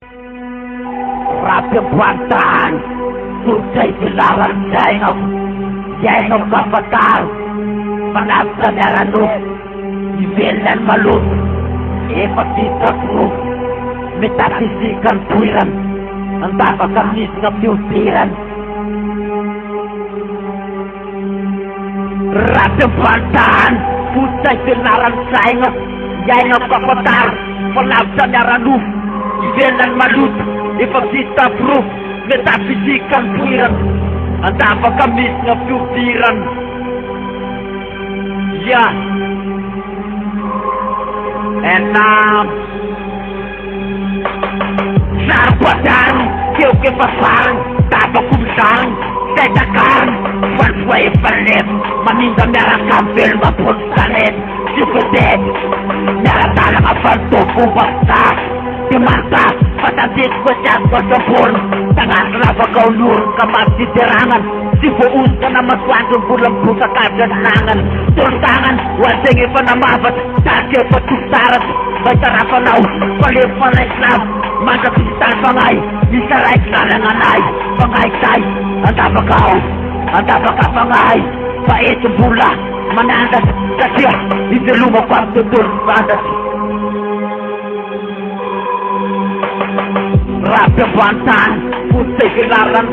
Rapia Bantaan, Sultai Dilaran Jainok Kapatar, Panapta Daranuk, Ivelan Malut, Epatita Proof, Metafisikan Puiran, Antapa Kamis Ngapiutiran. Rapia Bantaan, Sultai Dilaran Jainok Kapatar, Panapta Daranuk, Ivelan Malut, Ipagkita proof, metafisikan puiran, ang tapakamis nga piutiran. Yeah. And sarpadan, kaya kipasang, tapakumsang, kaidakan, falsway palit, maninda merang kampil mapunsalit, sikutin, naratalang aparto kubasta, dimantap, patadit ko siya ko sa pun, tangan raba kau nur, kamat diterangan, si buus ka na maswagong pulang pusa kaganangan, tultangan, wasing ipa na mabat, takil patutarat, may tarapanaw, palip-palay slab, magkapistan pangay, isaray kalanganay, pangay tay, ang tabaka pangay, pait yung bula, manandas, kasya, hindi lumapag tutur, padas. Rapia Bantaan, Sultai Dilaran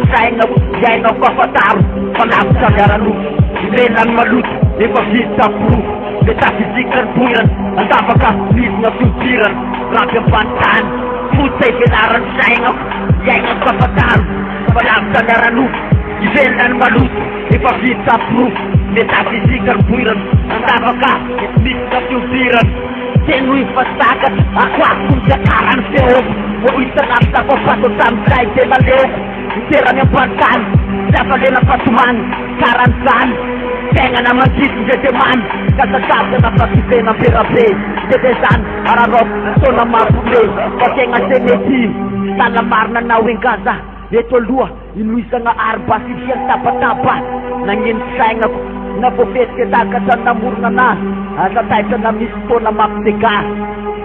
Jainok Kapatar, Panapta Daranuk, Ivelan Malut, Epagkita Proof, Metafisikan Puiran, ang tapakamis nga piutiran. Rapia Bantaan, Sultai Dilaran Jainok Kapatar, Panapta Daranuk, Ivelan Malut, Epagkita Proof, Metafisikan Puiran, ang tapakamis nga piutiran. Senui pasakat, aku akong jakaran seok, woi terangta ko patutam kay temaleok, itiran yung Bantaan, dapat din ang patuman, karansan, tenga naman dito jedeman, kasasap na pakite ng pirabe, jedesan, ararop, ito na mapule, kasi nga seneti, talamar na nawing kasa, ito lua, inuisa nga arba, siyang tapat-tapat, nanginsay nga napupit kita kasan namur na asa tayo sa namisto na maptika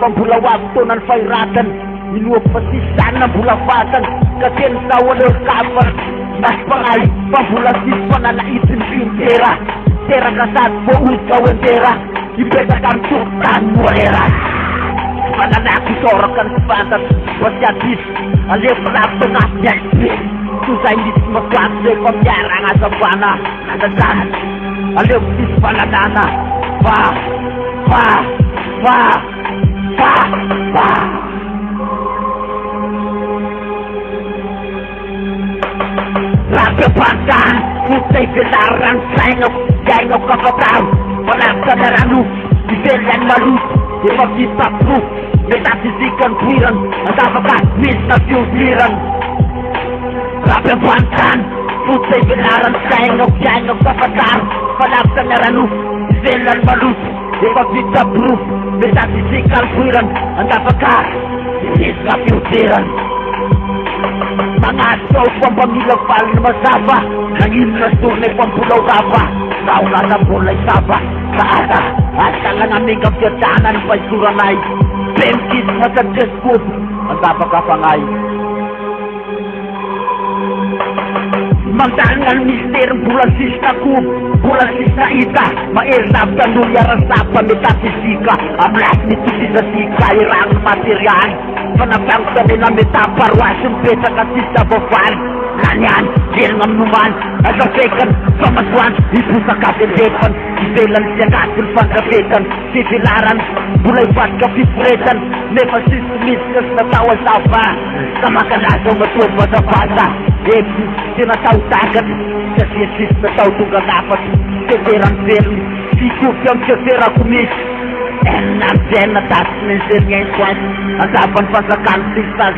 pambulawag to ng fayratan inuwag pasisan na bulapatan kasin sa walang kapar mas pangay pambulasis pa na naitin pintera tera kasat buus kawendera ibeta kang tuktan muera pananaki sorakan sepatas wasyatis alip rapto nasyak susah ini semekatse pemjarang asapana nadasan alip dispaladana pa Rapia Bantaan, Sultai Dilaran Jainok Kapatar, Panapta Daranuk, Ivelan Malut, Epagkita Proof, Metafisikan Puiran, ang tapakamis na piutiran. Rapia Bantaan, Sultai Dilaran Jainok Kapatar, Panapta Daranuk, Ivelan Malut, Epagkita Proof, Metafisikan Puiran, ang tapakamis na piutiran. Mga asaw pampangilapal na masaba, nanginas tunay pampulaw kapa, sauna na bulay saba, kaasa, at nga naming kapyatanan pa'y suranay, pemkis matagkeskod, ang tapakapangay. Magdangan mister bulasis na kub, bulasis na ita, mairnab na nuyara sa pametafisika, amlas nito sinasika, irang materian, panapang sa nila metaparwasyon, peta kasi sa bofan, nanyan, dirngam numan, agapekan, pamaswan, ipu sa kapilepan, ibelan siya kasil pagkapekan, sipilaran, bulay pat kapipretan, nefasis miskas na tawa sapa, kamakalasaw matuwa sa pata, sinasawtagan, sa siyasis na tawtuga dapat, seterang seri, sikuk yang setera kumis, and I'm then attached to the same one. Ang dapat pa sa country sa